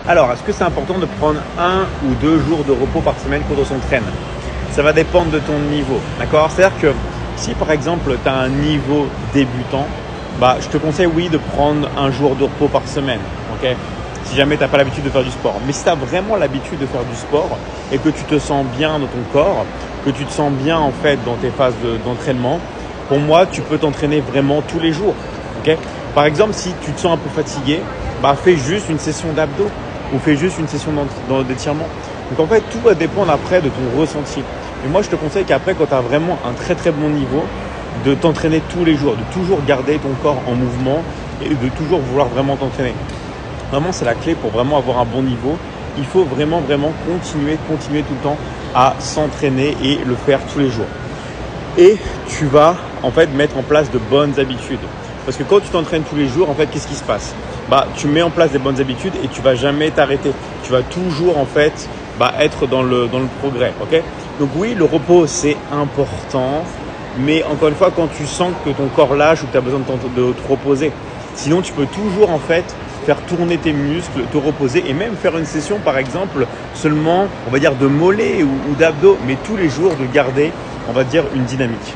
Alors, est-ce que c'est important de prendre 1 ou 2 jours de repos par semaine quand on s'entraîne? Ça va dépendre de ton niveau, d'accord? C'est-à-dire que si par exemple tu as un niveau débutant, je te conseille oui de prendre 1 jour de repos par semaine, ok? Si jamais tu n'as pas l'habitude de faire du sport. Mais si tu as vraiment l'habitude de faire du sport et que tu te sens bien dans ton corps, que tu te sens bien en fait dans tes phases d'entraînement, pour moi tu peux t'entraîner vraiment tous les jours, ok? Par exemple, si tu te sens un peu fatigué, fais juste une session d'abdos ou fais juste une session d'étirement. Donc en fait, tout va dépendre après de ton ressenti. Mais moi, je te conseille qu'après, quand tu as vraiment un très très bon niveau, de t'entraîner tous les jours, de toujours garder ton corps en mouvement et de toujours vouloir vraiment t'entraîner. Vraiment, c'est la clé pour vraiment avoir un bon niveau. Il faut vraiment continuer tout le temps à s'entraîner et le faire tous les jours. Et tu vas en fait mettre en place de bonnes habitudes. Parce que quand tu t'entraînes tous les jours, en fait, qu'est-ce qui se passe? Tu mets en place des bonnes habitudes et tu vas jamais t'arrêter. Tu vas toujours en fait être dans le progrès, ok? Donc oui, le repos c'est important, mais encore une fois, quand tu sens que ton corps lâche ou que tu as besoin de te reposer. Sinon, tu peux toujours en fait faire tourner tes muscles, te reposer et même faire une session par exemple seulement, on va dire de mollets ou d'abdos, mais tous les jours de garder, on va dire, une dynamique.